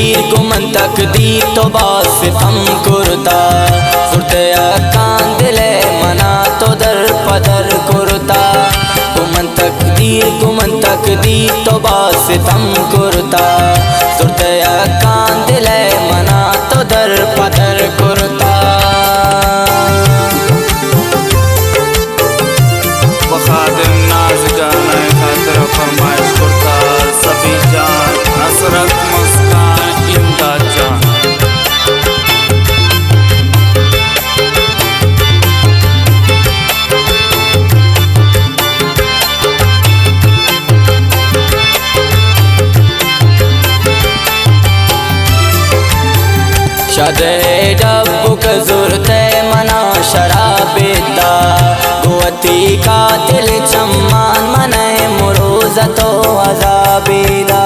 तकदीर गुमन तकदीर तो बास तम कुरता सुरतया कांदिले मना तो दर पदर कुरता गुमन तकदीर तो बास तम कुरता सुरतया कांदिले मना तो दर पदर कुरता बखादिम नाज़गाना खातिर फरमाइश करता सफी जान हसरत मुस्कान इमदाद जान शदे डब्बुक ज़ुरते मना शराबिता गुवती का दिल चम्मान मने मुरूज़तो अज़ाबिदा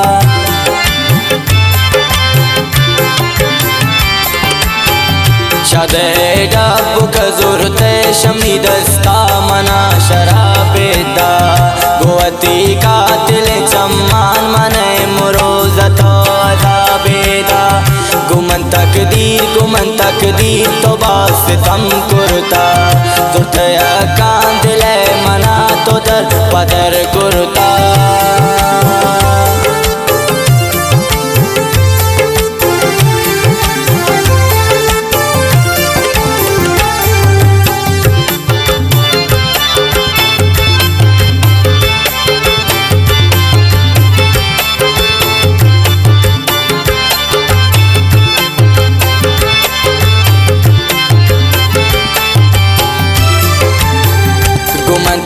शदे डब्बुक ज़ुरते शमी दस्ता मना शराबिता गुवती का दिल चम्मान मने मुरूज़तो अज़ाबिदा गुमन तकदीर तो बास तम कुरता सुरतया कांदिले मना तो दर पदर कुरता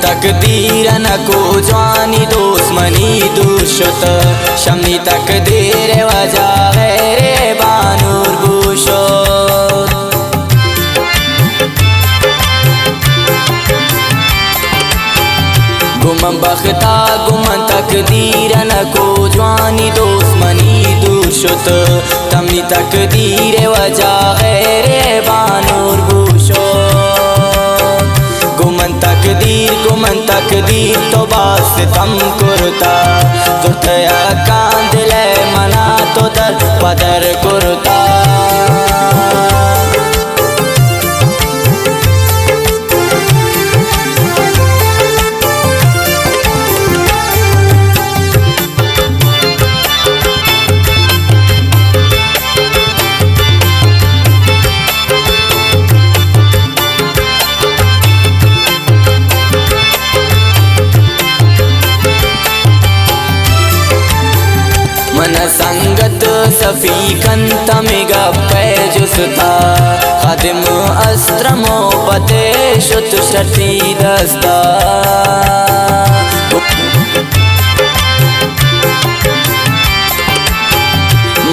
तकदीर न को जवानी दुश्मनी दुशत शमी तकदीर वजा रे बानूर बुशत गुमन बख्ता गुमन तकदीर न को जवानी दुश्मनी दुशत तमी तकदीर वजा रे बानूर बुशत गुमन तकदीर तो बास तम कुरता सुरतया कांदिले मना तो दर पदर कुरता मन संगत सफीकन तमिगा पैजुस्ता खादिम अस्त्रमो पते शुत शर्ती दस्ता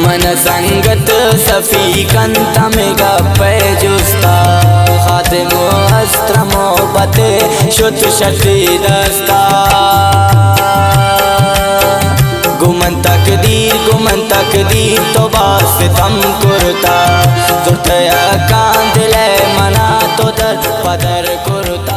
मन संगत सफीकन तमिगा पैजुस्ता खादिम अस्त्रमो पते शुत शर्ती दस्ता गुमन तकदीर तो बास तम कुरता सुरतया कांदिले मना तो दर पदर कुरता।